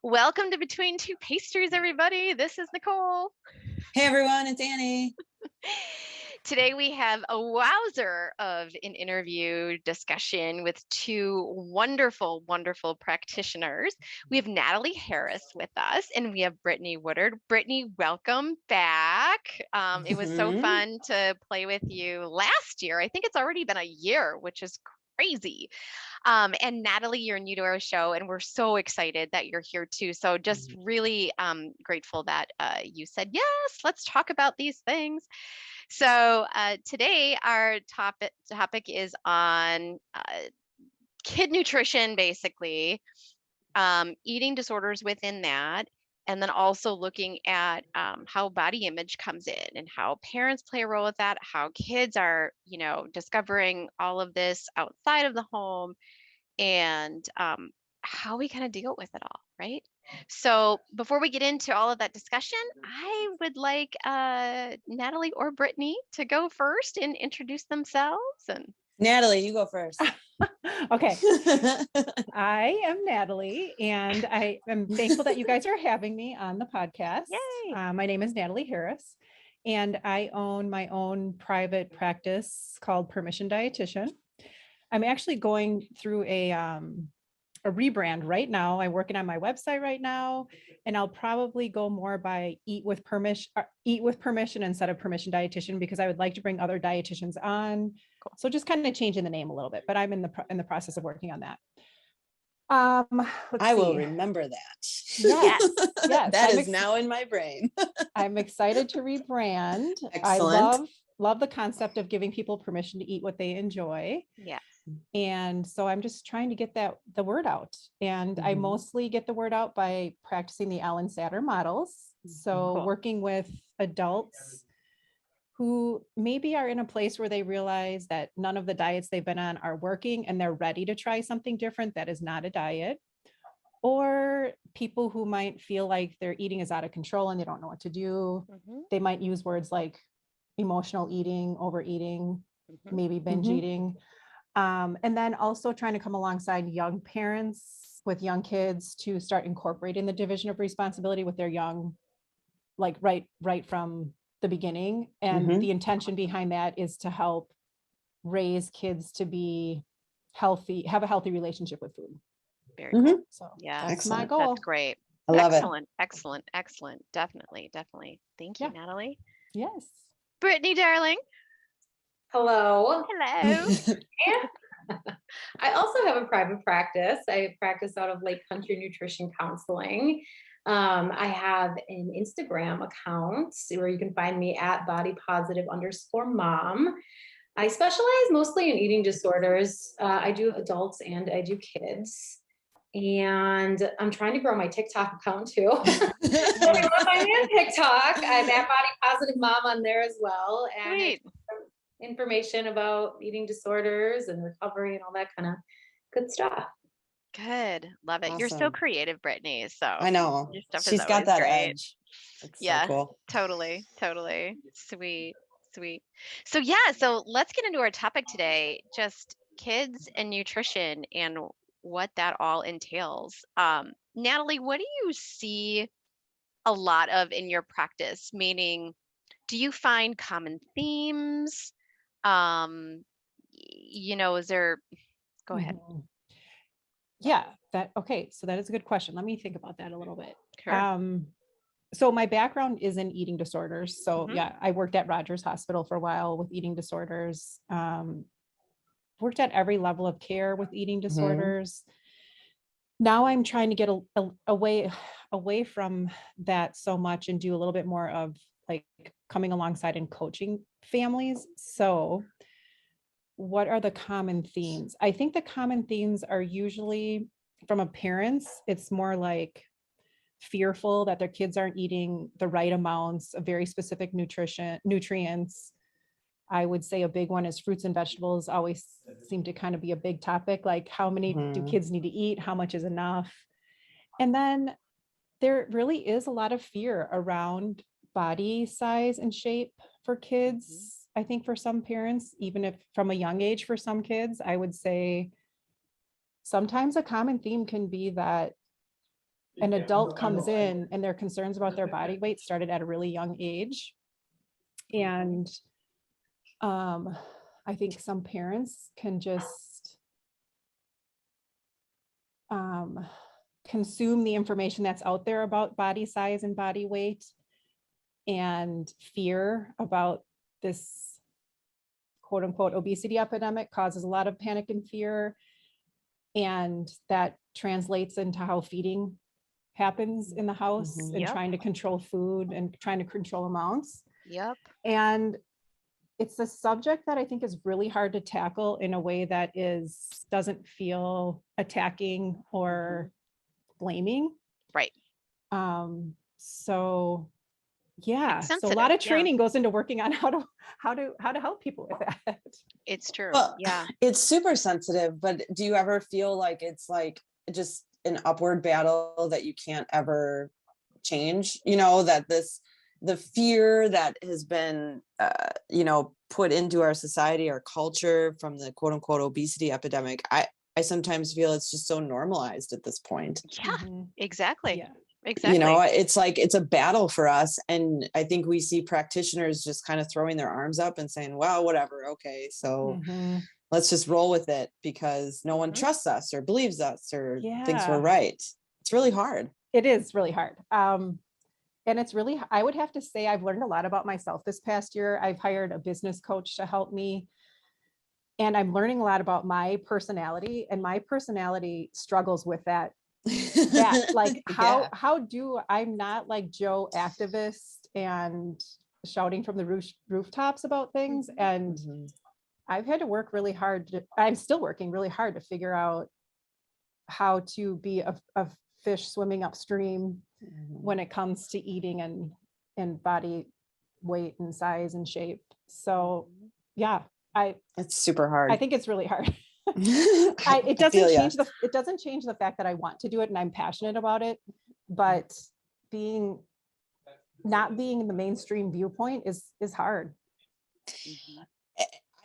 Welcome to Between Two Pastries, everybody. This is Nicole. Hey everyone, it's Annie. Today we have a wowzer of an interview discussion with two wonderful, wonderful practitioners. We have Natalie Harris with us and we have Brittany Woodard. Brittany, welcome back. It was so fun to play with you last year. I think it's already been a year, which is crazy. And Natalie, you're new to our show, and we're so excited that you're here too. So just really grateful that you said, yes, let's talk about these things. So today our topic is on kid nutrition, basically, eating disorders within that, and then also looking at how body image comes in and how parents play a role with that, how kids are, discovering all of this outside of the home, and how we kind of deal with it all, right? So before we get into all of that discussion, I would like Natalie or Brittany to go first and introduce themselves. And Natalie, you go first. Okay. I am Natalie, and I am thankful that you guys are having me on the podcast. Yay. My name is Natalie Harris, and I own my own private practice called Permission Dietitian. I'm actually going through a rebrand right now. I'm working on my website right now, and I'll probably go more by eat with permission instead of Permission Dietitian, because I would like to bring other dietitians on. Cool. So just kind of changing the name a little bit, but I'm in the process of working on that. I will remember that. Yes. That is now in my brain. I'm excited to rebrand. Excellent. I love the concept of giving people permission to eat what they enjoy. Yes. And so I'm just trying to get the word out. And I mostly get the word out by practicing the Alan Satter models. So working with adults who maybe are in a place where they realize that none of the diets they've been on are working and they're ready to try something different that is not a diet. Or people who might feel like their eating is out of control and they don't know what to do. They might use words like emotional eating, overeating, maybe binge eating. And then also trying to come alongside young parents with young kids to start incorporating the division of responsibility with their young, like right from the beginning. And the intention behind that is to help raise kids to be healthy, have a healthy relationship with food. Very cool. So yeah, that's my goal. That's great. I love it. Excellent. Definitely. Thank you, Natalie. Yes. Brittany, darling. Hello. Hello. I also have a private practice. I practice out of Lake Country Nutrition Counseling. I have an Instagram account where you can find me at bodypositive_mom. I specialize mostly in eating disorders. I do adults and I do kids. And I'm trying to grow my TikTok account too. So if you want to find me on TikTok, I'm at Body Positive Mom on there as well. And Sweet. Information about eating disorders and recovery and all that kind of good stuff. Good. Love it. Awesome. You're so creative, Brittany. So I know. Your stuff She's is got that great. edge. It's yeah. So cool. Totally. Sweet. So so let's get into our topic today, just kids and nutrition and what that all entails. Natalie, what do you see a lot of in your practice? Meaning, do you find common themes? Is there, go ahead. Yeah, so that is a good question. Let me think about that a little bit. Sure. So my background is in eating disorders. So I worked at Rogers Hospital for a while with eating disorders. Worked at every level of care with eating disorders. Now I'm trying to get away from that so much and do a little bit more of like coming alongside and coaching families. So what are the common themes? I think the common themes are usually from a parents. It's more like fearful that their kids aren't eating the right amounts of very specific nutrients. I would say a big one is fruits and vegetables always seem to kind of be a big topic. Like how many do kids need to eat? How much is enough? And then there really is a lot of fear around body size and shape for kids. I think for some parents, even if from a young age for some kids, I would say sometimes a common theme can be that an adult comes in and their concerns about their body weight started at a really young age. And I think some parents can just consume the information that's out there about body size and body weight, and fear about this quote unquote obesity epidemic causes a lot of panic and fear. And that translates into how feeding happens in the house, and trying to control food and trying to control amounts. And it's a subject that I think is really hard to tackle in a way that doesn't feel attacking or blaming. Right. So yeah, so a lot of training goes into working on how to help people with that. It's true. Well, it's super sensitive, but do you ever feel like it's like just an upward battle that you can't ever change? You know, that the fear that has been, put into our society, our culture from the quote unquote obesity epidemic. I sometimes feel it's just so normalized at this point. Yeah, exactly. Yeah. Exactly. It's like, it's a battle for us. And I think we see practitioners just kind of throwing their arms up and saying, well, whatever. Okay. So let's just roll with it because no one trusts us or believes us or thinks we're right. It's really hard. It is really hard. And it's really, I would have to say, I've learned a lot about myself this past year. I've hired a business coach to help me. And I'm learning a lot about my personality, and my personality struggles with that. Like how do I'm not like Joe activist and shouting from the rooftops about things. And I've had to work really hard. I'm still working really hard to figure out how to be a fish swimming upstream when it comes to eating and body weight and size and shape. So yeah, it's super hard. I think it's really hard. It doesn't change the fact that I want to do it and I'm passionate about it, but not being in the mainstream viewpoint is hard.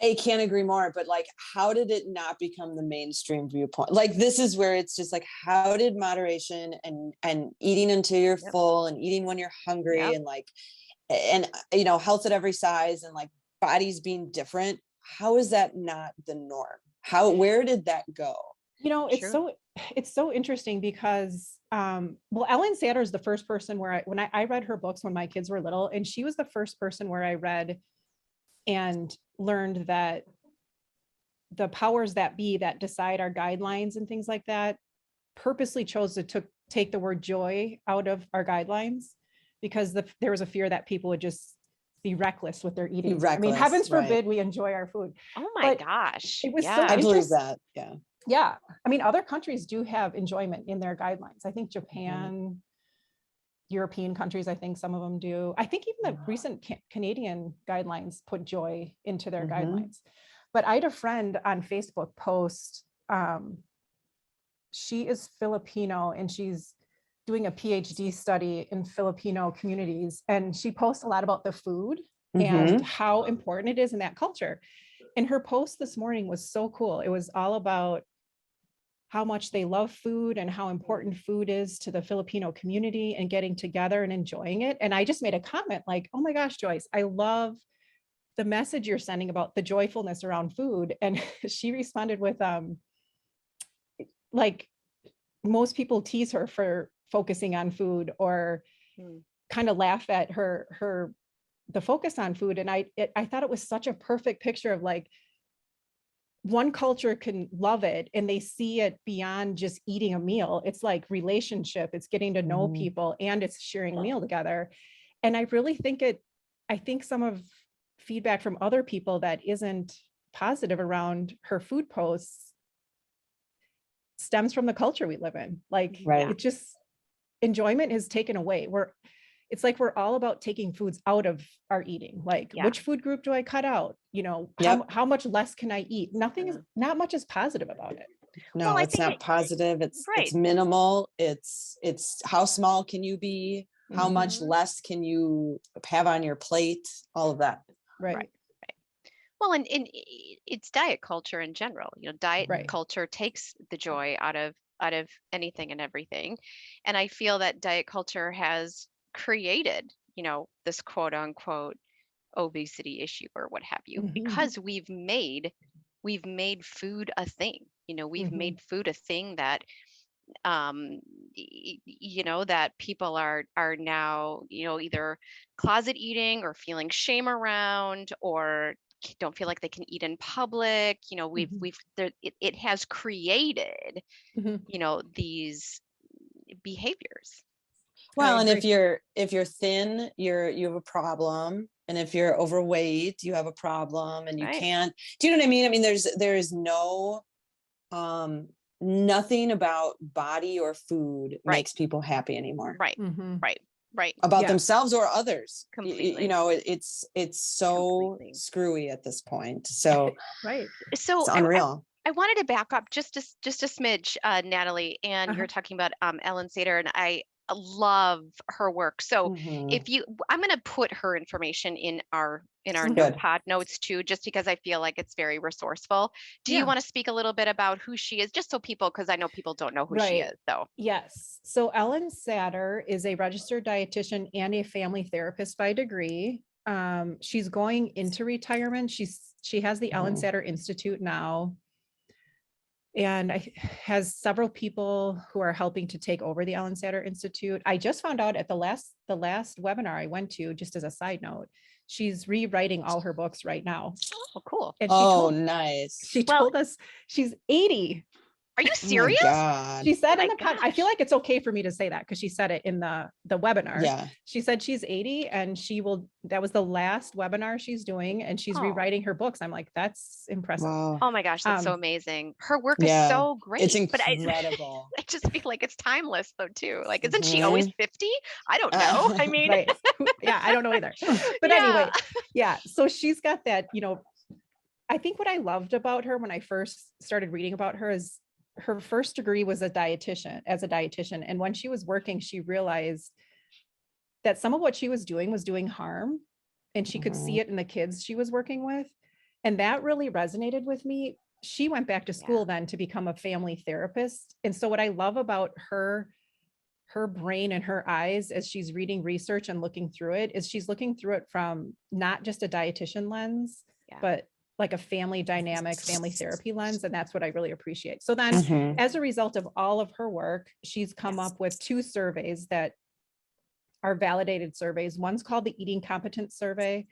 I can't agree more, but like, how did it not become the mainstream viewpoint? Like, this is where it's just like, how did moderation and eating until you're full and eating when you're hungry and like, and health at every size and like bodies being different, how is that not the norm? Where did that go? It's so interesting because Ellen Satter is the first person when I read her books when my kids were little, and she was the first person where I read and learned that the powers that be that decide our guidelines and things like that purposely chose to take the word joy out of our guidelines because there was a fear that people would just be reckless with their eating. I mean, heavens forbid we enjoy our food. Oh my gosh. It was so I believe that. Yeah. Yeah. I mean, other countries do have enjoyment in their guidelines. I think Japan, European countries, I think some of them do. I think even the recent Canadian guidelines put joy into their guidelines. But I had a friend on Facebook post, she is Filipino and she's doing a PhD study in Filipino communities. And she posts a lot about the food and how important it is in that culture. And her post this morning was so cool. It was all about how much they love food and how important food is to the Filipino community and getting together and enjoying it. And I just made a comment like, oh my gosh, Joyce, I love the message you're sending about the joyfulness around food. And she responded with, like, most people tease her for focusing on food or kind of laugh at the focus on food. And I thought it was such a perfect picture of like, one culture can love it and they see it beyond just eating a meal. It's like relationship, it's getting to know people, and it's sharing a meal together. And I really think I think some of feedback from other people that isn't positive around her food posts stems from the culture we live in. Like it just, enjoyment is taken away. It's like we're all about taking foods out of our eating. Like, which food group do I cut out? How much less can I eat? Not much is positive about it. No, it's not positive. It's minimal. It's how small can you be? How much less can you have on your plate? All of that. Right. Well, and it's diet culture in general. Diet culture takes the joy out of out of anything and everything. And I feel that diet culture has created, this quote unquote obesity issue or what have you, because we've made food a thing. We've made food a thing that that people are now, either closet eating or feeling shame around, or don't feel like they can eat in public. It has created, these behaviors. Well, and if you're thin, you have a problem. And if you're overweight, you have a problem, and you Right. can't, do you know what I mean? I mean, there is no, nothing about body or food Right. makes people happy anymore Right. Right. about Yeah. themselves or others. Completely. It's so Completely. screwy at this point. So Right. So it's unreal. I wanted to back up just a smidge, Natalie, and you're talking about Ellen Sater, and I love her work. So Mhm. I'm going to put her information in our Good. notepad notes too, just because I feel like it's very resourceful. Do you Yeah. want to speak a little bit about who she is, just so people, because I know people don't know who she Right. is. So Yes. So Ellen Satter is a registered dietitian and a family therapist by degree. She's going into retirement. She has the Ellen Satter Institute now, and has several people who are helping to take over the Ellen Satter Institute. I just found out at the last webinar I went to, just as a side note, she's rewriting all her books right now. Oh, cool. And Nice. she told us she's 80. Are you Oh my serious? God. She said Oh in my the I feel gosh. like it's okay for me to say that because she said it in the webinar. Yeah. She said she's 80 and that was the last webinar she's doing, and she's Oh. rewriting her books. I'm like, that's impressive. Wow. Oh my gosh, that's so amazing. Her work is Yeah. so great. It's But incredible. I just feel like it's timeless though too. Like, isn't she always 50? I don't know. I mean, Right. Yeah, I don't know either. But Yeah. anyway, yeah. So she's got that, I think what I loved about her when I first started reading about her is her first degree was as a dietitian. And when she was working, she realized that some of what she was doing harm, and she could see it in the kids she was working with. And that really resonated with me. She went back to school then to become a family therapist. And so what I love about her brain and her eyes as she's reading research and looking through it is she's looking through it from not just a dietitian lens, but like a family dynamic, family therapy lens. And that's what I really appreciate. So then as a result of all of her work, she's come up with 2 surveys that are validated surveys. One's called the Eating Competence Survey,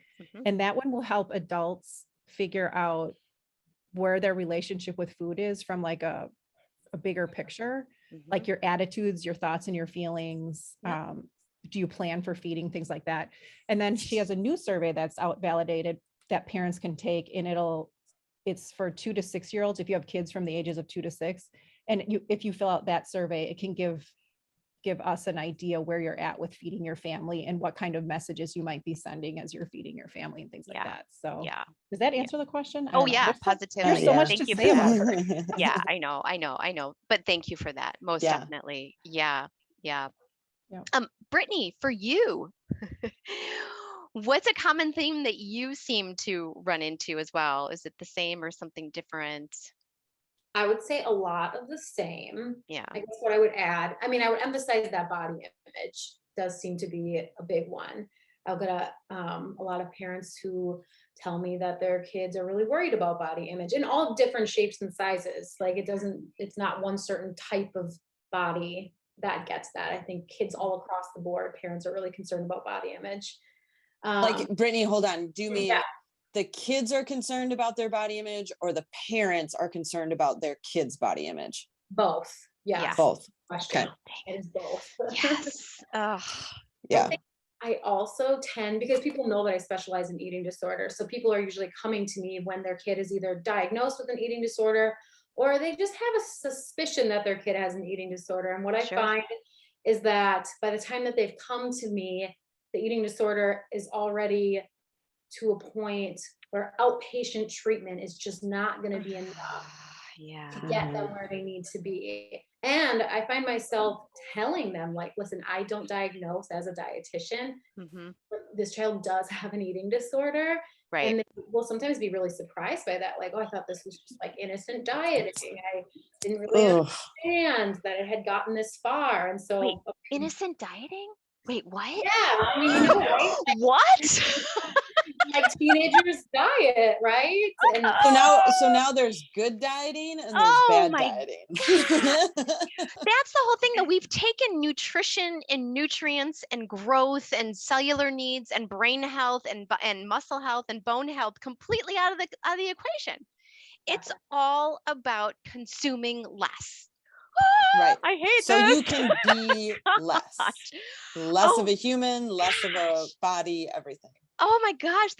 and that one will help adults figure out where their relationship with food is from like a bigger picture, like your attitudes, your thoughts, and your feelings. Do you plan for feeding, things like that? And then she has a new survey that's out validated that parents can take, and it's for 2 to 6 year olds. If you have kids from the ages of 2 to 6, and if you fill out that survey, it can give us an idea where you're at with feeding your family and what kind of messages you might be sending as you're feeding your family and things like that. So does that answer the question? Oh yeah, positively. There's so much Thank to you say for about that. her. Yeah, I know. But thank you for that. Most definitely. Yeah. Brittany, for you, what's a common theme that you seem to run into as well? Is it the same or something different? I would say a lot of the same. Yeah. I guess what I would add, I mean, I would emphasize that body image does seem to be a big one. I've got a lot of parents who tell me that their kids are really worried about body image in all different shapes and sizes. Like it's not one certain type of body that gets that. I think kids all across the board, parents are really concerned about body image. Like, Brittany, hold on. Do you mean Yeah. the kids are concerned about their body image, or the parents are concerned about their kids' body image? Both. Yes. Both. Question. Okay. It is both. Yes. Yeah. I also tend, because people know that I specialize in eating disorders, so people are usually coming to me when their kid is either diagnosed with an eating disorder or they just have a suspicion that their kid has an eating disorder. And what I find is that by the time that they've come to me, the eating disorder is already to a point where outpatient treatment is just not going to be enough to get them where they need to be. And I find myself telling them, like, listen, I don't diagnose as a dietitian. But this child does have an eating disorder. Right. And they will sometimes be really surprised by that. Like, oh, I thought this was just like innocent dieting. I didn't really Ugh. understand that it had gotten this far. And Wait, so, innocent dieting? Wait, what? yeah, I mean, you know, right? What? Like teenagers diet, right? And So now there's good dieting and there's Oh bad my dieting. That's the whole thing, that we've taken nutrition and nutrients and growth and cellular needs and brain health and muscle health and bone health completely out of the equation. It's all about consuming less. Right. I hate So this. you can be less Oh. of a human, less of a body, everything. Oh my gosh,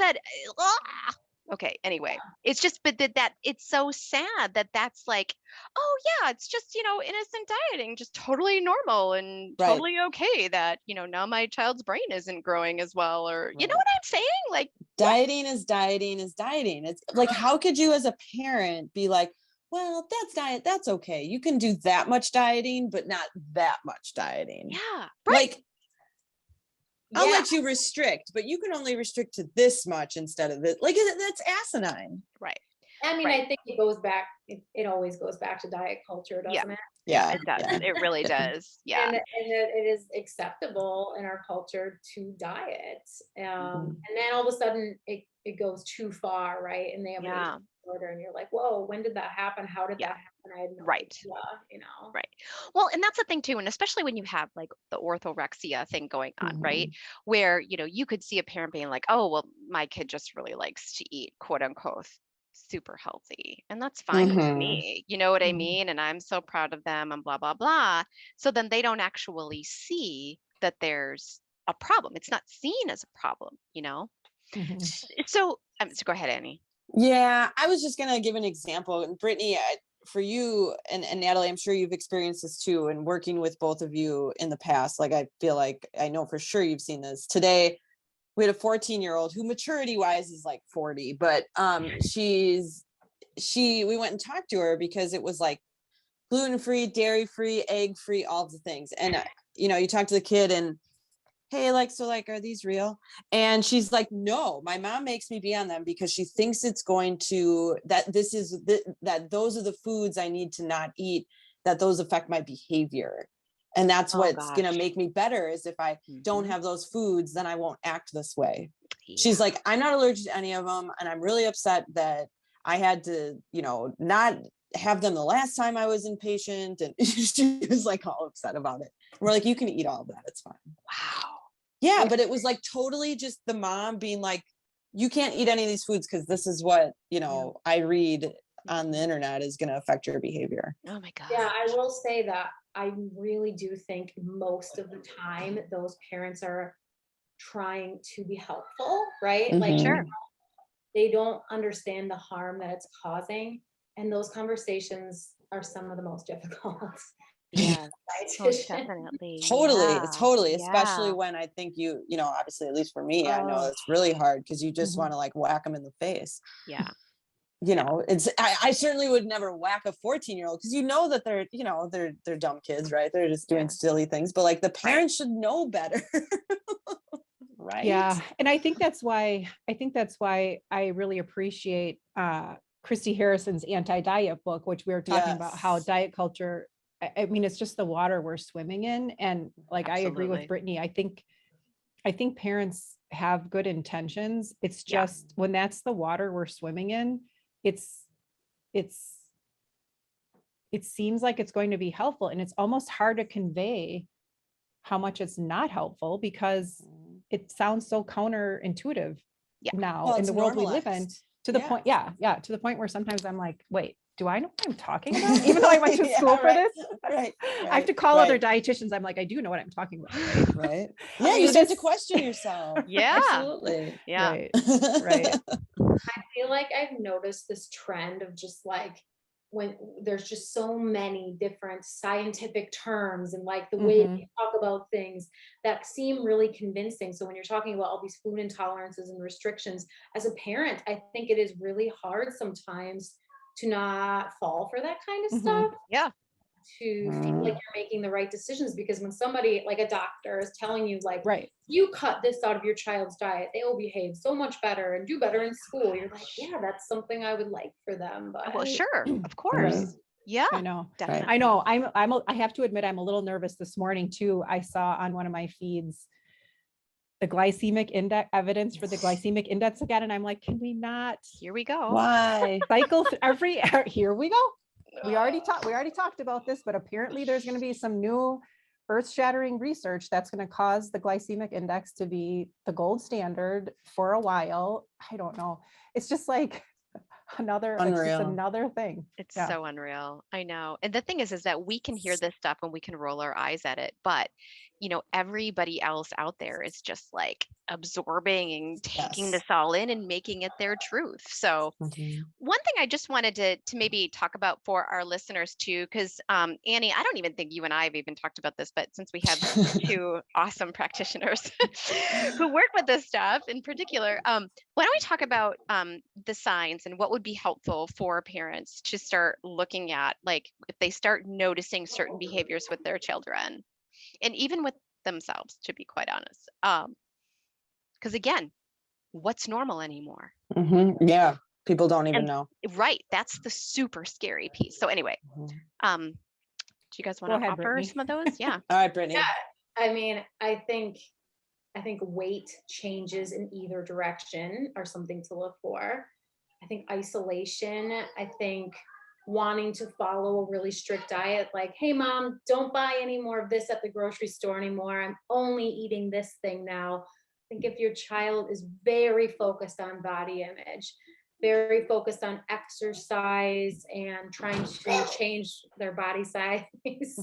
okay, anyway, it's just, but that it's so sad that that's like, oh yeah, it's just, innocent dieting, just totally normal and Right. totally okay that, now my child's brain isn't growing as well, or you know Right. what I'm saying? Like, dieting is dieting is dieting. It's like, how could you as a parent be like, well, that's diet, that's okay. You can do that much dieting, but not that much dieting. yeah, right. Like, I'll let you restrict, but you can only restrict to this much instead of this. Like, that's asinine. Right. I mean, Right. I think it goes back, it always goes back to diet culture, doesn't it? Yeah, It does. yeah. It really does. Yeah. And it is acceptable in our culture to diet. And then all of a sudden it goes too far, right? And they have an Yeah. eating disorder and you're like, whoa, when did that happen? How did Yeah. that happen? I had no Right. idea, Right. Well, and that's the thing too, and especially when you have like the orthorexia thing going on, right? Where, you could see a parent being like, oh, well, my kid just really likes to eat, quote unquote, super healthy. And that's fine with me. You know what I mean? And I'm so proud of them and blah, blah, blah. So then they don't actually see that there's a problem. It's not seen as a problem, So go ahead, Annie. Yeah, I was just gonna give an example. And Brittany, for you and Natalie, I'm sure you've experienced this too, and working with both of you in the past. Like, I feel like I know for sure you've seen this. Today, we had a 14-year-old who maturity wise is like 40, but we went and talked to her because it was like gluten-free, dairy-free, egg-free, all of the things. And you talk to the kid and, hey, are these real? And she's like, no, my mom makes me be on them because she thinks it's going to, that those are the foods I need to not eat, that those affect my behavior. And that's what's going to make me better, is if I don't have those foods, then I won't act this way. Yeah. She's like, I'm not allergic to any of them. And I'm really upset that I had to, not have them the last time I was inpatient. And she was like all upset about it. We're like, you can eat all of that. It's fine. Wow. Yeah. But it was like totally just the mom being like, you can't eat any of these foods because this is what, I read on the internet is going to affect your behavior. Oh my God. Yeah, I will say that I really do think most of the time those parents are trying to be helpful, right? Like, Sure. They don't understand the harm that it's causing. And those conversations are some of the most difficult. Yeah, definitely. Totally. Yeah. Especially when I think obviously, at least for me, I know it's really hard because you just want to like whack them in the face. Yeah. I certainly would never whack a 14-year-old because that they're dumb kids, right? They're just doing silly things, but like the parents should know better. Right. Yeah. And I think that's why I really appreciate Christy Harrison's anti-diet book, which we were talking about how diet culture, I mean, it's just the water we're swimming in. And like, I agree with Brittany. I think parents have good intentions. It's just when that's the water we're swimming in, it seems like it's going to be helpful. And it's almost hard to convey how much it's not helpful because it sounds so counterintuitive now in the world we live in, to the point. To the point where sometimes I'm like, wait, do I know what I'm talking about? Even though I went to school for this, right. I have to call other dietitians. I'm like, I do know what I'm talking about. Right. Yeah. You start to question yourself. Yeah. Absolutely. Yeah. Right. I feel like I've noticed this trend of just like, when there's just so many different scientific terms and like the way they talk about things that seem really convincing. So when you're talking about all these food intolerances and restrictions, as a parent, I think it is really hard sometimes to not fall for that kind of stuff. Yeah. to feel like you're making the right decisions, because when somebody like a doctor is telling you like, Right. you cut this out of your child's diet, they will behave so much better and do better in school. You're like, yeah, that's something I would like for them. But Well, sure, of course. Yeah, I know. definitely. I know. I have to admit, I'm a little nervous this morning too. I saw on one of my feeds the glycemic index, evidence for the glycemic index again. And I'm like, can we not Here we go. Why? cycle here we go. We already talked about this, but apparently there's going to be some new earth-shattering research that's going to cause the glycemic index to be the gold standard for a while. I don't know. It's just like another thing. It's so unreal. I know. And the thing is that we can hear this stuff and we can roll our eyes at it, but everybody else out there is just like absorbing and taking this all in and making it their truth. So one thing I just wanted to maybe talk about for our listeners too, because Annie, I don't even think you and I have even talked about this, but since we have two awesome practitioners who work with this stuff in particular, why don't we talk about the signs and what would be helpful for parents to start looking at, like if they start noticing certain behaviors with their children and even with themselves, to be quite honest. Because again, what's normal anymore? Yeah, people don't even know. Right, that's the super scary piece. So anyway, do you guys want to offer Brittany. some of those? Yeah. All right, Brittany. yeah, I mean, I think weight changes in either direction are something to look for. I think isolation, I think wanting to follow a really strict diet, like, hey mom, don't buy any more of this at the grocery store anymore. I'm only eating this thing now. I think if your child is very focused on body image, very focused on exercise and trying to change their body size, those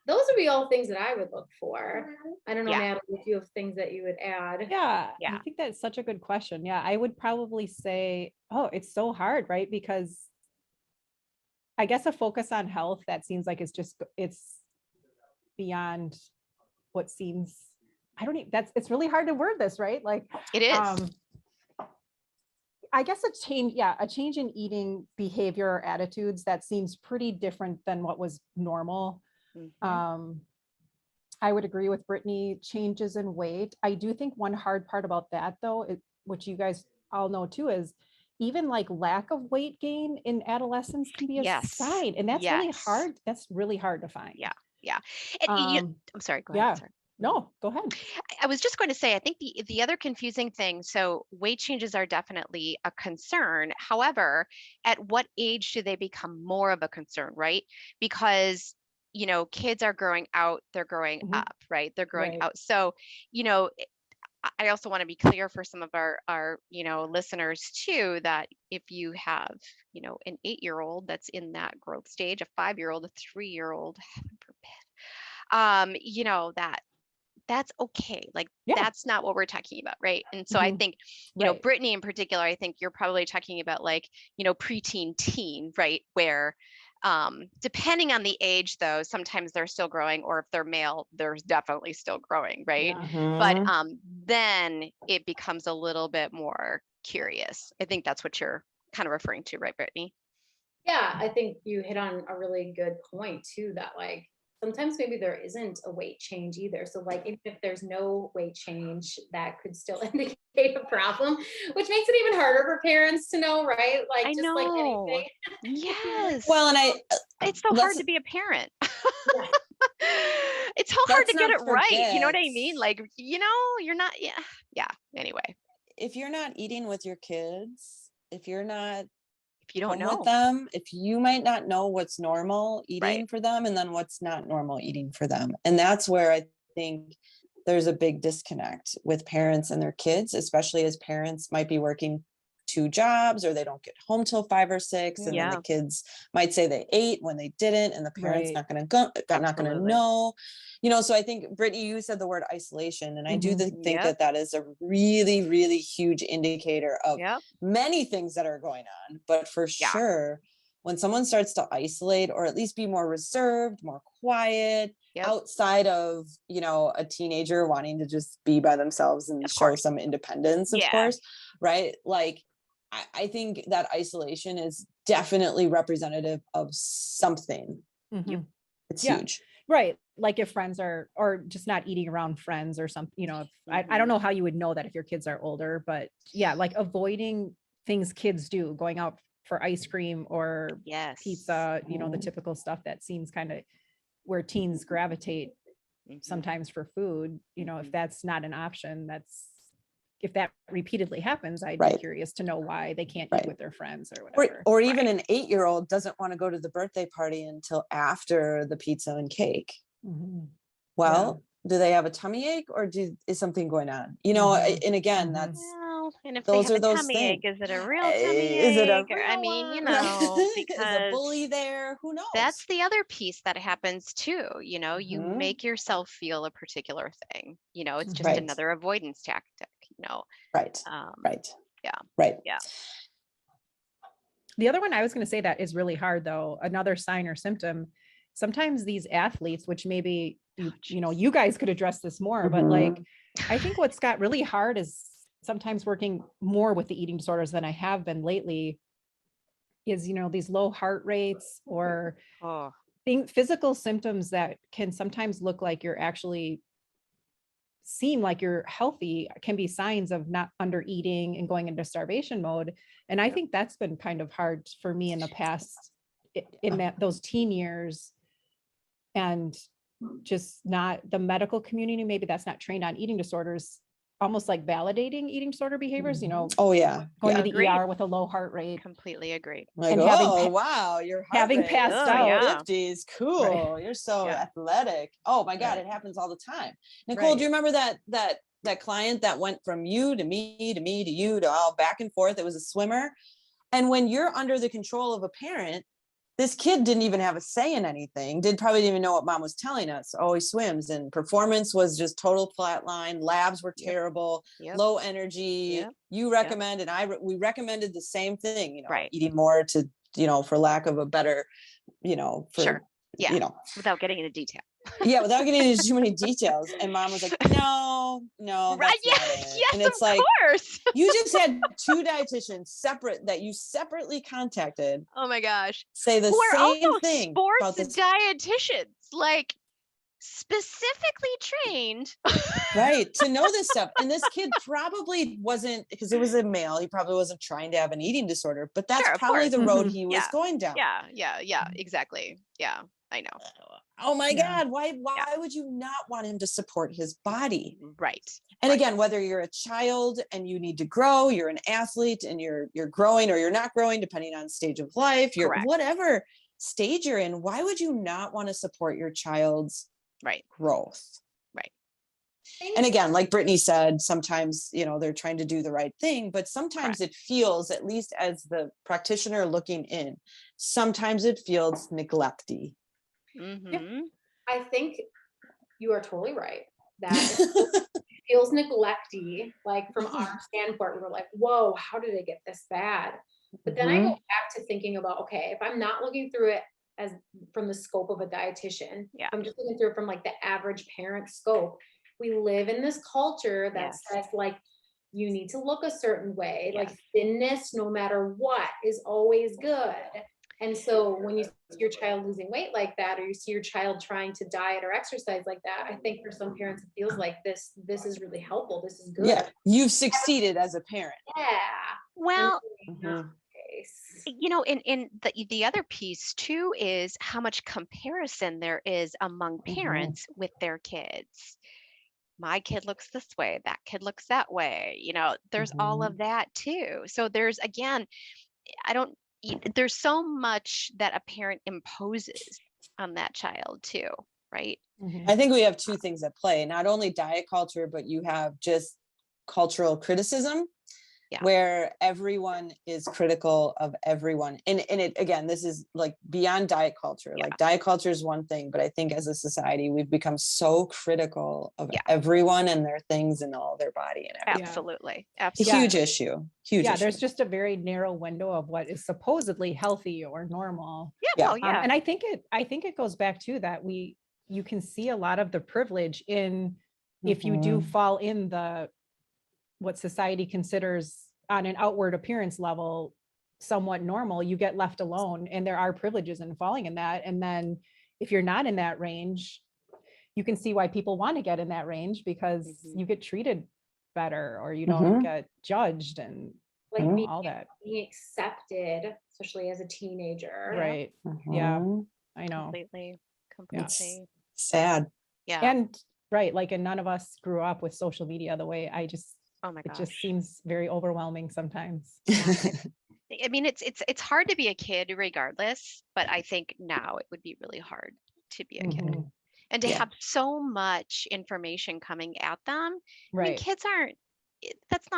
would be all things that I would look for. I don't know, Natalie, if you have things that you would add. Yeah, I think that's such a good question. Yeah, I would probably say, it's so hard, right? Because I guess a focus on health, that seems like it's beyond what seems, it's really hard to word this, right? Like it is. I guess a change in eating behavior or attitudes that seems pretty different than what was normal. I would agree with Brittany, changes in weight. I do think one hard part about that though, which you guys all know too, is even like lack of weight gain in adolescence can be a sign. And that's really hard. That's really hard to find. Yeah. And I'm sorry, go ahead. Sorry. No, go ahead. I was just going to say, I think the other confusing thing, so weight changes are definitely a concern. However, at what age do they become more of a concern, right? Because, kids are growing out, they're growing up, right? They're growing out. So, I also want to be clear for some of our listeners too, that if you have, an 8-year-old that's in that growth stage, a 5-year-old, a 3-year-old, heaven forbid, that's okay. Like that's not what we're talking about. Right. And so I think, Brittany in particular, I think you're probably talking about like, preteen teen, right? Where, depending on the age though, sometimes they're still growing, or if they're male, they're definitely still growing. Right. But, then it becomes a little bit more curious. I think that's what you're kind of referring to, right, Brittany? Yeah. I think you hit on a really good point too, that like, sometimes maybe there isn't a weight change either. So like, even if there's no weight change, that could still indicate a problem, which makes it even harder for parents to know, right? Like, just like anything. Yes. Well, and it's so hard to be a parent. It's so hard to get it right. You know what I mean? Like, you're not, anyway. If you're not eating with your kids, if you don't know with them, if you might not know what's normal eating for them and then what's not normal eating for them. And that's where I think there's a big disconnect with parents and their kids, especially as parents might be working 2 jobs, or they don't get home till 5 or 6. And then the kids might say they ate when they didn't, and the parents not going to know, so I think, Brittany, you said the word isolation, and I do think that is a really, really huge indicator of many things that are going on. But for sure, when someone starts to isolate, or at least be more reserved, more quiet, outside of, a teenager wanting to just be by themselves and show some independence, of course, right? Like, I think that isolation is definitely representative of something Mhm. It's Yeah. huge. Right. Like if friends are, or just not eating around friends or something, you know, if, I don't know how you would know that if your kids are older, but yeah, like avoiding things kids do, going out for ice cream or Yes. pizza, you know, the typical stuff that seems kind of where teens gravitate sometimes for food, you know, if that's not an option, if that repeatedly happens, I'd be Right. curious to know why they can't Right. eat with their friends or whatever. Or even an 8-year-old doesn't want to go to the birthday party until after the pizza and cake. Mhm. Well, do they have a tummy ache or is something going on? You know, Mhm. and again, Mhm. that's Well, and if they those have are a those tummy things. ache, is it a real tummy Is it a ache? Or, I real mean, you one? know, Is a because bully there? Who knows? that's the other piece that happens too. You know, you Mhm. make yourself feel a particular thing. You know, it's just Right. another avoidance tactic, you know. Right. Right. Yeah. Right. Yeah. The other one I was going to say that is really hard though, another sign or symptom. Sometimes these athletes, which maybe you know, you guys could address this more, but like, I think what's got really hard is sometimes working more with the eating disorders than I have been lately is, you know, these low heart rates or Oh, physical symptoms that can sometimes look like you're actually seem like you're healthy can be signs of not under eating and going into starvation mode. And I think that's been kind of hard for me in the past in that those teen years, and just not the medical community, maybe that's not trained on eating disorders, almost like validating eating disorder behaviors, you know, Oh yeah. going Yeah. to the Agreed. ER with a low heart rate completely agreed. Like, and oh wow, your heart having rate passed is Oh, out. yeah. 50s. Cool. You're so Yeah. athletic. Oh my God, Right. it happens all the time. Nicole, Right. do you remember that client that went from you to me to me to you to all back and forth? It was a swimmer. And when you're under the control of a parent, this kid didn't even have a say in anything, probably didn't even know what mom was telling us. Oh, he swims, and performance was just total flatline. Labs were terrible, low energy. You recommend, and we recommended the same thing, you know, Right. eating more to, you know, for lack of a better, you know, for, Sure. Yeah. you know, Without getting into detail. yeah, without getting into too many details. And mom was like, no, Right. that's not Yes. it. Yes. And it's Of like, course. you just had 2 dietitians separate that you separately contacted Oh my gosh. say the Who are same also thing sports about this. dietitians, like specifically trained. Right, to know this stuff. And this kid probably wasn't, because it was a male, he probably wasn't trying to have an eating disorder, but that's Sure, of probably course. the road Mhm. he was Yeah. going down. Yeah, exactly. Yeah, I know. Oh my Yeah. God, why would you not want him to support his body? Right. And right. again, whether you're a child and you need to grow, you're an athlete and you're growing or you're not growing, depending on stage of life, you're Correct. whatever stage you're in, why would you not want to support your child's Right. growth? Right. And again, like Brittany said, sometimes, you know, they're trying to do the right thing, but sometimes it feels, at least as the practitioner looking in, sometimes it feels neglecty. Mm-hmm. I think you are totally right. That it feels neglecty, like from our standpoint, we're like, whoa, how did it get this bad? But then I go back to thinking about, okay, if I'm not looking through it as from the scope of a dietitian, if I'm just looking through it from like the average parent scope, we live in this culture that says like, you need to look a certain way, like thinness, no matter what, is always good. And so when you see your child losing weight like that, or you see your child trying to diet or exercise like that, I think for some parents, it feels like this is really helpful. This is good. Yeah, you've succeeded as a parent. Yeah. Well, Mhm. you know, in the other piece too is how much comparison there is among parents with their kids. My kid looks this way, that kid looks that way. You know, there's all of that too. So there's, again, there's so much that a parent imposes on that child too, right? I think we have 2 things at play, not only diet culture, but you have just cultural criticism, where everyone is critical of everyone. And it, again, this is like beyond diet culture. Like diet culture is one thing, but I think as a society, we've become so critical of everyone and their things and all their body and everything. Absolutely. It's a huge issue. Huge issue. There's just a very narrow window of what is supposedly healthy or normal. And I think it goes back to that you can see a lot of the privilege in if you do fall in what society considers on an outward appearance level somewhat normal, you get left alone, and there are privileges in falling in that. And then if you're not in that range, you can see why people want to get in that range, because you get treated better, or you don't get judged, and like all that. Being accepted, especially as a teenager. Right. Yeah, I know. Completely. It's sad. Yeah. And right, like, and none of us grew up with social media the way oh my it gosh. just seems very overwhelming sometimes. I mean, it's hard to be a kid regardless, but I think now it would be really hard to be a kid and to have so much information coming at them. I mean, kids aren't, that's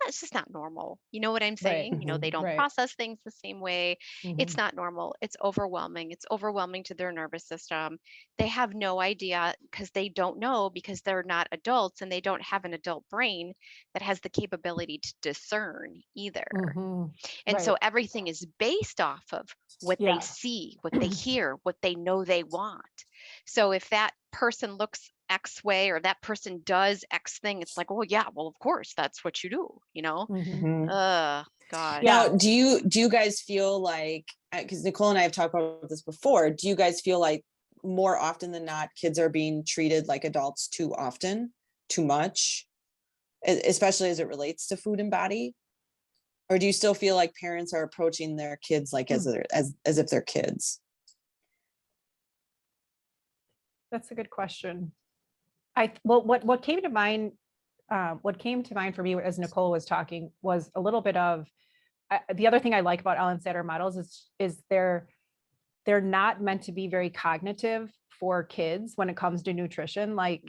it's just not normal. You know what I'm saying? You know, they don't process things the same way. It's not normal. It's overwhelming. It's overwhelming to their nervous system. They have no idea because they don't know, because they're not adults and they don't have an adult brain that has the capability to discern either. And so everything is based off of what they see, what they hear, what they know they want. So if that person looks X way, or that person does X thing, it's like, oh yeah, well, of course, that's what you do, you know? God. Now, do you guys feel like, because Nicole and I have talked about this before, do you guys feel like more often than not, kids are being treated like adults too often, too much, especially as it relates to food and body? Or do you still feel like parents are approaching their kids like as if they're kids? That's a good question. What came to mind for me as Nicole was talking was a little bit of the other thing I like about Allen-Satter models is they're not meant to be very cognitive for kids when it comes to nutrition. Like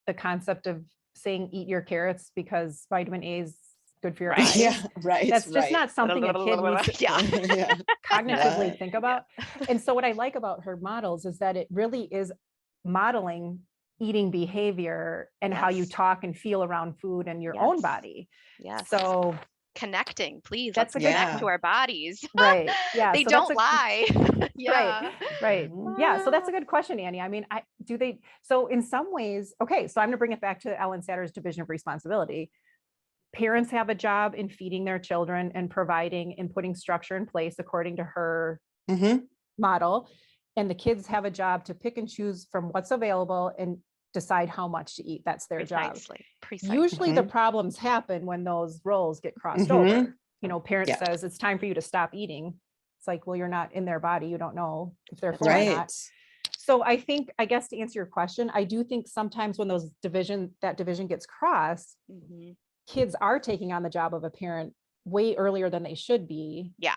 the concept of saying eat your carrots because vitamin A is good for your eyes. Yeah, right. That's just not something a kid needs to cognitively think about. And so what I like about her models is that it really is modeling eating behavior and how you talk and feel around food and your own body. So connecting, please. Let's connect to our bodies. Right. Yeah. They don't lie. Right. Yeah. So that's a good question, Annie. I mean, so in some ways, okay, so I'm gonna bring it back to Allen-Satter's division of responsibility. Parents have a job in feeding their children and providing and putting structure in place according to her model. And the kids have a job to pick and choose from what's available and decide how much to eat. That's their job. Usually the problems happen when those roles get crossed over. You know, parent says it's time for you to stop eating. It's like, well, you're not in their body. You don't know if they're full or not. So I guess to answer your question, I do think sometimes when that division gets crossed, kids are taking on the job of a parent way earlier than they should be. Yeah.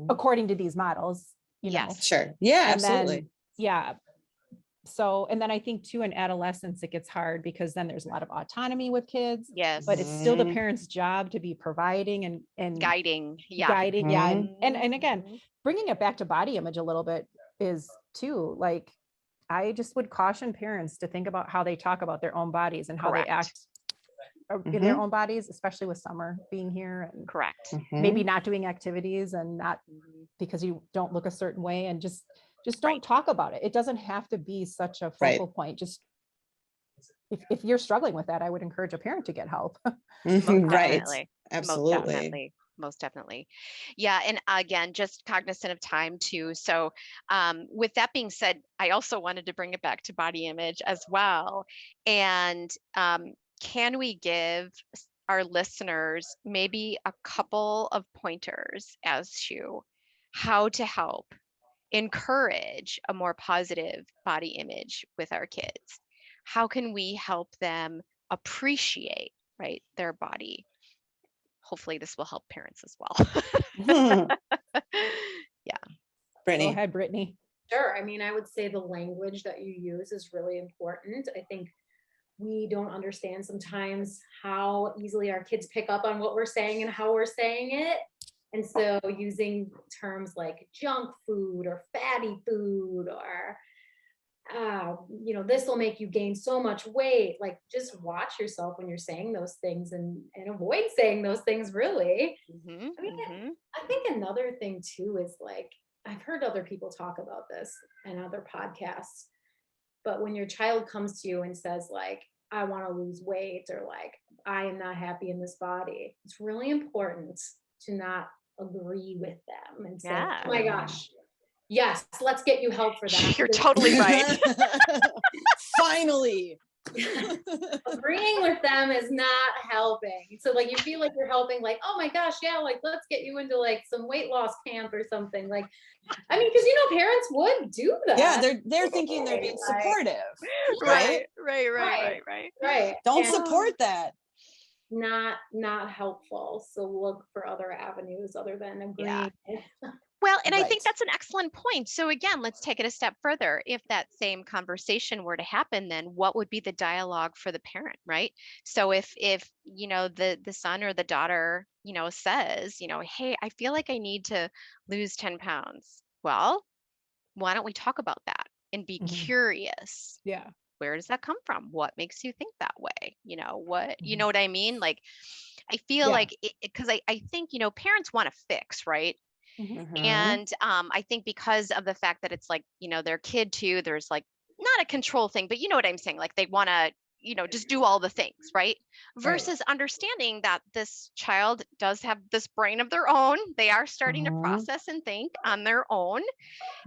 According to these models. You know? Sure. Yeah, and absolutely. Then, so, and then I think too, in adolescence, it gets hard because then there's a lot of autonomy with kids. Yes. But it's still the parent's job to be providing and guiding. Guiding. Yeah. And again, bringing it back to body image a little bit is too, like, I just would caution parents to think about how they talk about their own bodies and how they act in their own bodies, especially with summer being here and maybe not doing activities and not because you don't look a certain way, and just don't talk about it. It doesn't have to be such a focal point. Just if you're struggling with that, I would encourage a parent to get help. Right. Absolutely. Most definitely. Yeah. And again, just cognizant of time too. So with that being said, I also wanted to bring it back to body image as well. And can we give our listeners maybe a couple of pointers as to how to help encourage a more positive body image with our kids? How can we help them appreciate, right, their body? Hopefully this will help parents as well. Brittany. Go ahead, Brittany. Sure. I mean, I would say the language that you use is really important. I think we don't understand sometimes how easily our kids pick up on what we're saying and how we're saying it. And so using terms like junk food or fatty food or, this will make you gain so much weight. Like, just watch yourself when you're saying those things and avoid saying those things, really. I think another thing too is, like, I've heard other people talk about this in other podcasts, but when your child comes to you and says, like, I want to lose weight, or like, I am not happy in this body, it's really important to not agree with them and say, oh my gosh, Yes, let's get you help for that. You're totally right. Finally. Agreeing with them is not helping. So like you feel like you're helping, like, oh my gosh, yeah, like let's get you into like some weight loss camp or something. Like, I mean, because parents would do that. Yeah, they're thinking they're being supportive. Right. Don't And support that. not helpful. So look for other avenues other than agreeing. Yeah. Well, and I think Right. that's an excellent point. So again, let's take it a step further. If that same conversation were to happen, then what would be the dialogue for the parent, right? So if the son or the daughter, says, hey, I feel like I need to lose 10 pounds. Well, why don't we talk about that and be curious? Yeah. Where does that come from? What makes you think that way? You know Mhm. what I mean? Like, I feel Yeah. like because I think, parents want to fix, right? Mhm. And I think because of the fact that it's like, their kid too, there's like not a control thing, but you know what I'm saying? Like they want to, just do all the things, right? Versus understanding that this child does have this brain of their own. They are starting to process and think on their own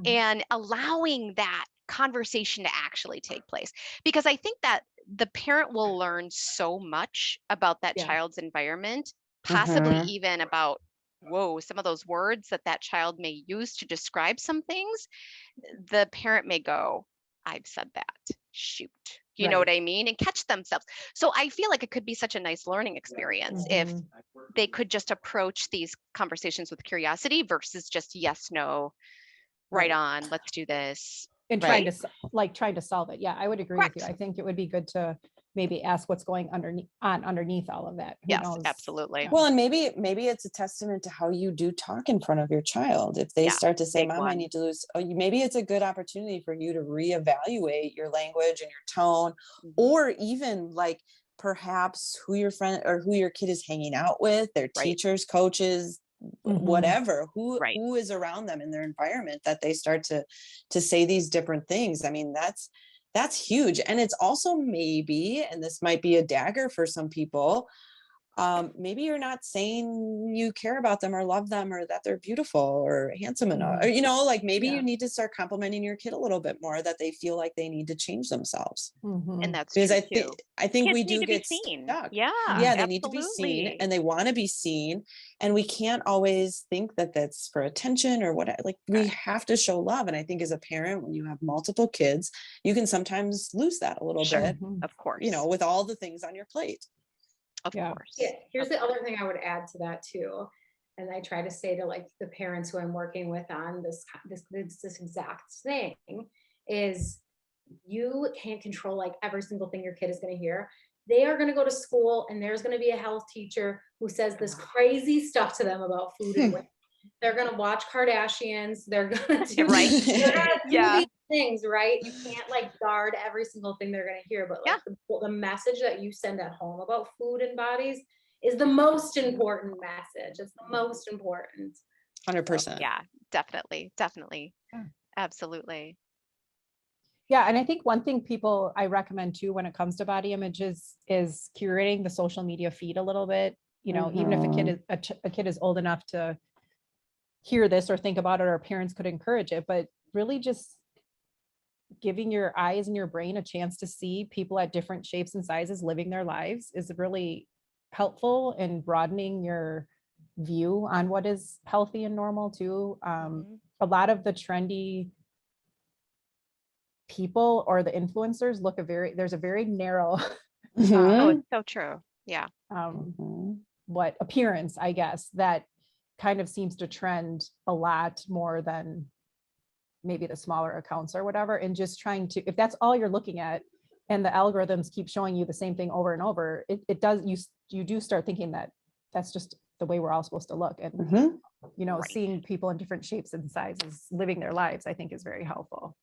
and allowing that conversation to actually take place. Because I think that the parent will learn so much about that Yeah. child's environment, possibly Mhm. even about some of those words that child may use to describe some things. The parent may go, I've said that, shoot, you know Right. what I mean, and catch themselves. So I feel like it could be such a nice learning experience if Mhm. they could just approach these conversations with curiosity versus just yes, no, right on, let's do this. And trying to solve it. Yeah, I would agree with you. Correct. I think it would be good to maybe ask what's going underneath all of that. Who Yes, knows? absolutely. Well, and maybe it's a testament to how you do talk in front of your child. If they Yeah, start to say, big Mom, I one. need to lose, maybe it's a good opportunity for you to reevaluate your language and your tone, Mhm. or even like perhaps who your friend or who your kid is hanging out with, their Right. teachers, coaches, whatever, who Right. who is around them in their environment, that they start to say these different things. I mean, that's huge. And it's also maybe, and this might be a dagger for some people, maybe you're not saying you care about them or love them or that they're beautiful or handsome enough, or, like maybe Yeah. you need to start complimenting your kid a little bit more, that they feel like they need to change themselves. And that's Because true I too. think Kids we need do to be get seen. stuck. Yeah, They need to be seen, absolutely. and they want to be seen, and we can't always think that that's for attention or what. Like, we have to show love, and I think as a parent, when you have multiple kids, you can sometimes lose that a little Sure. bit, Of course. with all the things on your plate. Of Yeah. course. Yeah, here's the other thing I would add to that too. And I try to say to like the parents who I'm working with on this exact thing is, you can't control like every single thing your kid is going to hear. They are going to go to school and there's going to be a health teacher who says this crazy stuff to them about food and weight. They're going to watch Kardashians. They're going to do, Right. they're gonna do Yeah. these things, right? You can't like guard every single thing they're going to hear, but like the message that you send at home about food and bodies is the most important message. It's the most important. 100%. Yeah, definitely. Yeah. Absolutely. Yeah, and I think one thing I recommend too when it comes to body image is curating the social media feed a little bit. Even if a kid is old enough to hear this or think about it, or parents could encourage it, but really just giving your eyes and your brain a chance to see people at different shapes and sizes living their lives is really helpful in broadening your view on what is healthy and normal too. A lot of the trendy people or the influencers there's a very narrow Oh, it's so true. Yeah. what appearance, I guess, that kind of seems to trend a lot more than maybe the smaller accounts or whatever. And just trying to, if that's all you're looking at and the algorithms keep showing you the same thing over and over, it does, you do start thinking that that's just the way we're all supposed to look. And seeing people in different shapes and sizes living their lives, I think is very helpful.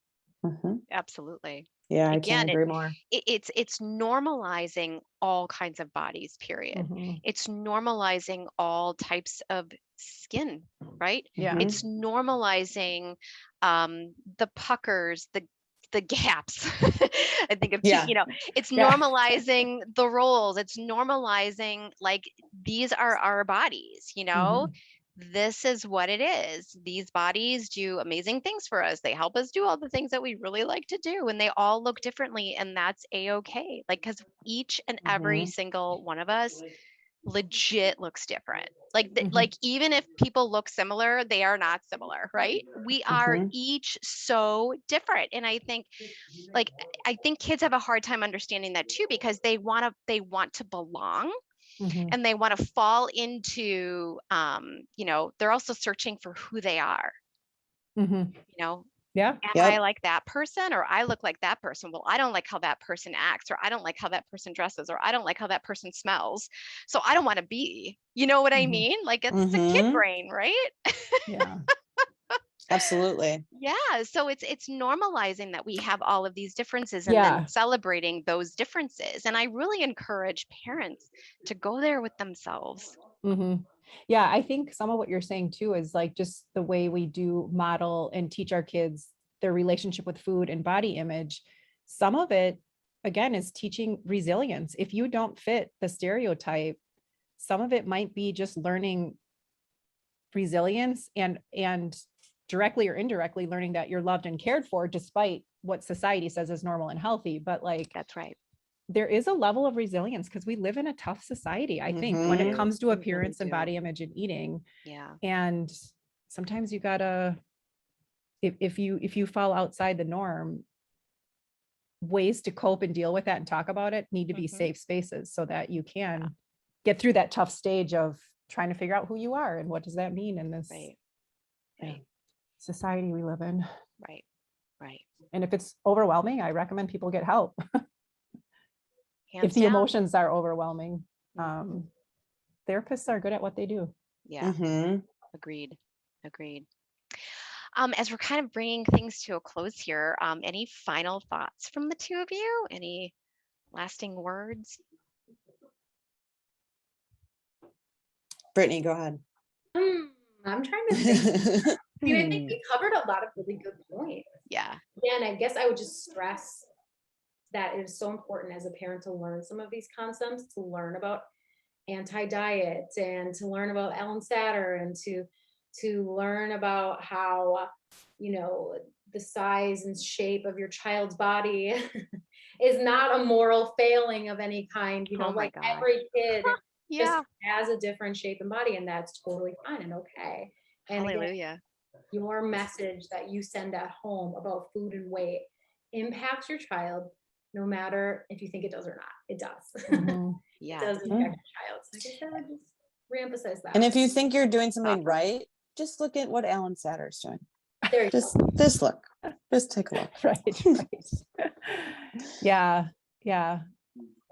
Absolutely. Yeah, I Again, can't agree more. It's normalizing all kinds of bodies, period. It's normalizing all types of skin, right? Yeah. It's normalizing the puckers, the gaps. I think of it's normalizing the rolls. It's normalizing, like, these are our bodies, this is what it is. These bodies do amazing things for us. They help us do all the things that we really like to do, and they all look differently, and that's a-okay. Like, because each and every single one of us legit looks different. Like, like even if people look similar, they are not similar, right? We are each so different. And I think kids have a hard time understanding that too, because they want to belong. And they want to fall into, they're also searching for who they are. Yeah. Am I like that person, or I look like that person? Well, I don't like how that person acts, or I don't like how that person dresses, or I don't like how that person smells. So I don't want to be, you know what I mean? Like, it's a kid brain, right? Yeah. Absolutely. Yeah. So it's normalizing that we have all of these differences, and then celebrating those differences. And I really encourage parents to go there with themselves. Yeah, I think some of what you're saying too is like just the way we do model and teach our kids their relationship with food and body image. Some of it, again, is teaching resilience. If you don't fit the stereotype, some of it might be just learning resilience and directly or indirectly learning that you're loved and cared for, despite what society says is normal and healthy. But like, that's right. There is a level of resilience because we live in a tough society, I think, when it comes to appearance and body image and eating. Yeah. And sometimes you gotta, if you fall outside the norm, ways to cope and deal with that and talk about it need to be safe spaces so that you can get through that tough stage of trying to figure out who you are and what does that mean in this society we live in. Right. And if it's overwhelming, I recommend people get help. Hands if the down. Emotions are overwhelming, therapists are good at what they do. Yeah. Agreed. As we're kind of bringing things to a close here, any final thoughts from the two of you? Any lasting words? Brittany, go ahead. I'm trying to think. I think we covered a lot of really good points. Yeah. And I guess I would just stress that it is so important as a parent to learn some of these concepts, to learn about anti-diet, and to learn about Ellen Satter, and to learn about how, the size and shape of your child's body is not a moral failing of any kind. Like every kid just has a different shape and body, and that's totally fine and okay. And Hallelujah. Again, your message that you send at home about food and weight impacts your child, no matter if you think it does or not. It does. It does impact your child. So I guess I would just reemphasize that. And if you think you're doing something right, just look at what Ellen Satter's doing. There you just look. Just take a look. Right. Yeah.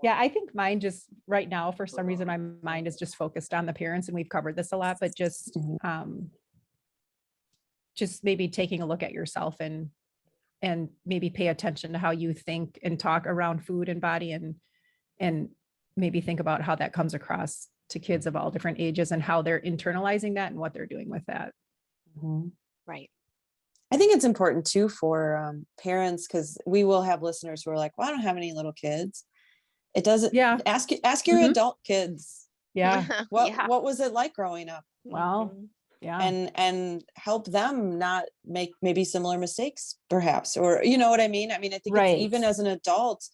I think mine just right now, for some reason, my mind is just focused on the parents, and we've covered this a lot, but just maybe taking a look at yourself and maybe pay attention to how you think and talk around food and body, and maybe think about how that comes across to kids of all different ages and how they're internalizing that and what they're doing with that. Right. I think it's important too for parents, because we will have listeners who are like, well, I don't have any little kids. It doesn't. Ask your adult kids. What was it like growing up? Well, and help them not make maybe similar mistakes, perhaps, or you know what I mean? I mean, I think it's, even as an adult,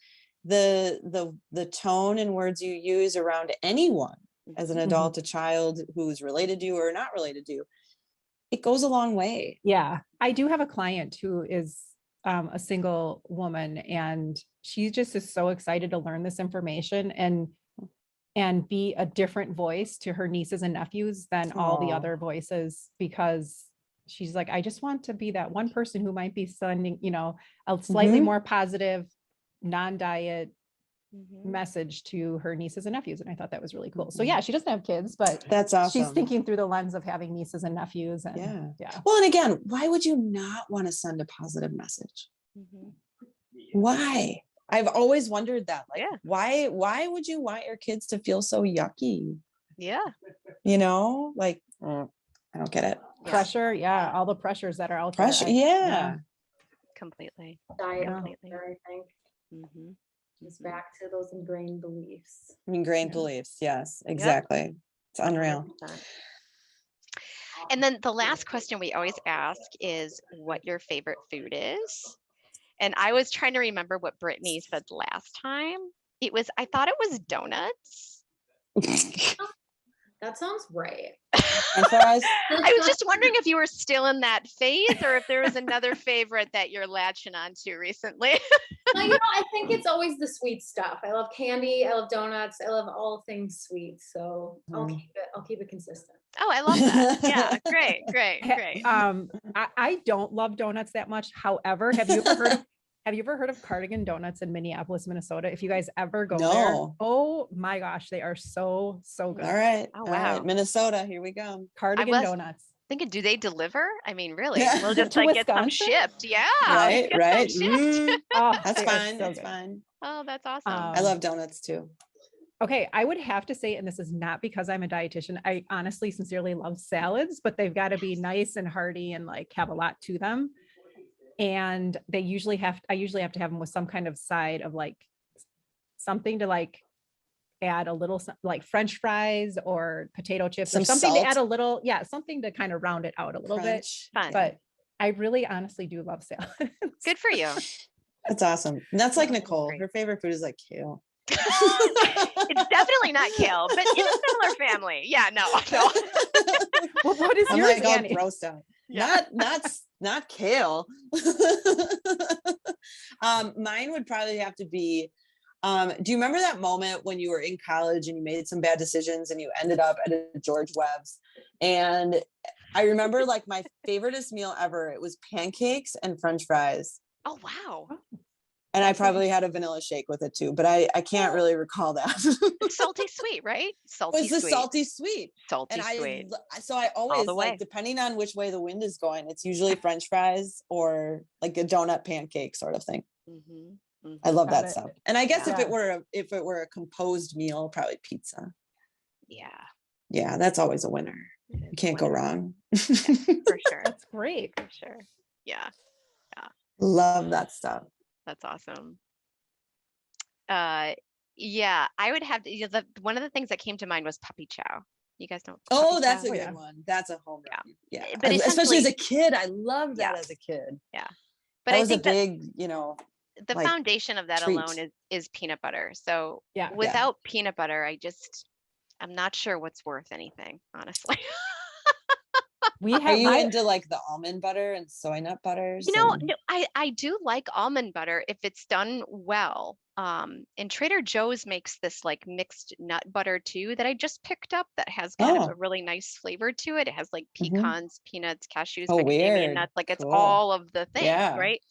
the tone and words you use around anyone as an adult, a child who's related to you or not related to you, it goes a long way. Yeah. I do have a client who is a single woman, and she just is so excited to learn this information and be a different voice to her nieces and nephews than all the other voices, because she's like, I just want to be that one person who might be sending, a slightly more positive, non-diet message to her nieces and nephews. And I thought that was really cool. So she doesn't have kids, but that's awesome. She's thinking through the lens of having nieces and nephews. And Well, and again, why would you not want to send a positive message? Why? I've always wondered that. Like, why would you want your kids to feel so yucky? Yeah. Like, I don't get it. Pressure. Yeah. All the pressures that are out there. Completely. Diet, I think. It's back to those ingrained beliefs. Beliefs. Yes, exactly. It's unreal. 100%. And then the last question we always ask is what your favorite food is. And I was trying to remember what Brittany said last time. I thought it was donuts. That sounds right. French fries? I was just wondering if you were still in that phase or if there was another favorite that you're latching onto recently. No, I think it's always the sweet stuff. I love candy. I love donuts. I love all things sweet. So I'll keep it consistent. Oh, I love that. Yeah, great. I don't love donuts that much. However, have you ever heard of Cardigan Donuts in Minneapolis, Minnesota? If you guys ever go there, oh my gosh, they are so good. All right. Oh, All wow. right. Minnesota, here we go. Cardigan Donuts. Thinking, do they deliver? I mean, really? Yeah. We'll just To like get some Wisconsin? shipped. Yeah. Right. Get some shipped. Oh, That's they are fine. so That's good. fine. Oh, that's awesome. I love donuts too. Okay, I would have to say, and this is not because I'm a dietitian, I honestly, sincerely love salads, but they've got to be nice and hearty and like have a lot to them. And I usually have to have them with some kind of side of like something to like add a little like French fries or potato chips or something to add a little, something to kind of round it out a little bit. Fun. But I really honestly do love salads. Good for you. That's awesome. And that's like Nicole. Great. Her favorite food is like kale. It's definitely not kale, but in a similar family. Yeah, no. Well, what is I'm yours, like all Annie? grossed out. Yeah. Not kale. Mine would probably have to be, do you remember that moment when you were in college and you made some bad decisions and you ended up at a George Webb's? And I remember like my favoriteest meal ever. It was pancakes and French fries. Oh, wow. And I probably had a vanilla shake with it too, but I can't really recall that. Salty sweet, right? Salty It was the sweet. salty sweet. Salty And sweet. So I always the way. like, depending on which way the wind is going, it's usually French fries or like a donut pancake sort of thing. Mm-hmm. I love Got that it. stuff. And I guess Yeah. if it were a composed meal, probably pizza. Yeah. Yeah, that's always a winner. You can't go wrong. For sure. That's great. For sure. Yeah. Love that stuff. That's awesome. Yeah, I would have to, one of the things that came to mind was puppy chow. You guys know. Oh, puppy that's chow? a good one. That's a home run. Yeah. But Especially as a essentially- kid. I loved that Yeah. as a kid. Yeah. But But I was a think that big, the like, foundation of that treat. alone is peanut butter. So Yeah. without peanut butter, I'm not sure what's worth anything, honestly. We Are have you into like the almond butter and soy nut butters? No, I do like almond butter if it's done well. And Trader Joe's makes this like mixed nut butter too that I just picked up that has kind of a really nice flavor to it. It has like pecans, peanuts, cashews, macadamia weird. nuts. Like it's Cool. all of the things, Yeah. right?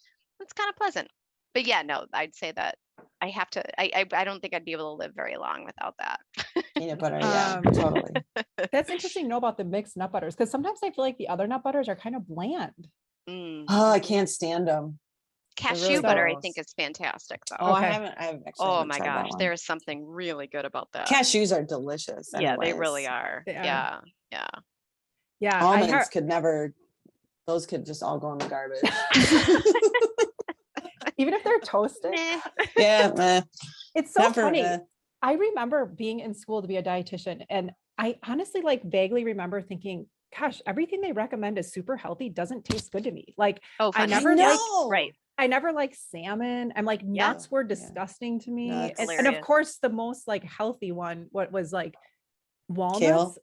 It's kind of pleasant. But yeah, no, I'd say that I have to, I don't think I'd be able to live very long without that. Peanut butter, yeah, totally. That's interesting to know about the mixed nut butters because sometimes I feel like the other nut butters are kind of bland. Mm. Oh, I can't stand them. Cashew really butter, I gross. think is fantastic though. Oh, Okay. I haven't actually. Oh haven't my tried that gosh, one. there's something really good about that. Cashews are delicious. Yeah, they anyways. really are. They are. Yeah, yeah. Yeah. Almonds could never. Those could just all go in the garbage. Even if they're toasted. Meh. Yeah, It's so not for, funny. I remember being in school to be a dietitian, and I honestly like vaguely remember thinking, gosh, everything they recommend is super healthy doesn't taste good to me. Like Oh, I funny. never know. liked Right. I never liked salmon. I'm like Yeah. nuts were disgusting to me. Nuts. And of Hilarious. course the most like healthy one, what was like walnuts. Kale.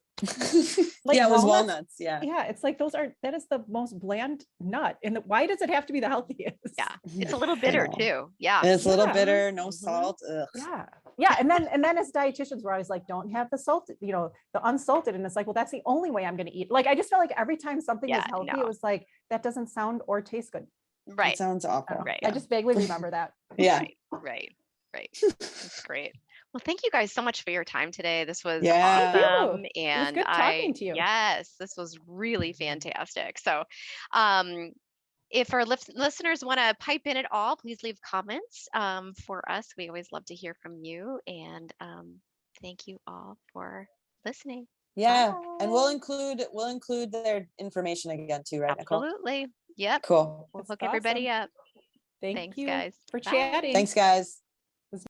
Like yeah, it was walnuts? walnuts. Yeah. Yeah, it's like that is the most bland nut. And why does it have to be the healthiest? Yeah. It's a little bitter know. too. Yeah. And it's a little Yeah. bitter, no Mhm. salt. Ugh. Yeah. Yeah. And then as dietitians, we're always like, don't have the salted, the unsalted. And it's like, well, that's the only way I'm going to eat. Like, I just felt like every time something Yeah, is healthy, no. it was like, that doesn't sound or taste good. It Right. sounds awful. Right. I just vaguely remember that. Yeah. Right. That's great. Well, thank you guys so much for your time today. This was Yeah. Thank you. awesome. It was And good talking to you. Yes, this was really fantastic. So, if our listeners want to pipe in at all, please leave comments for us. We always love to hear from you. And thank you all for listening. Yeah. And we'll Bye. include their information again too, right, Nicole? Absolutely. Yep. Cool. We'll That's hook everybody awesome. up. Thank Thanks, you guys. for Bye. chatting. Thanks, guys.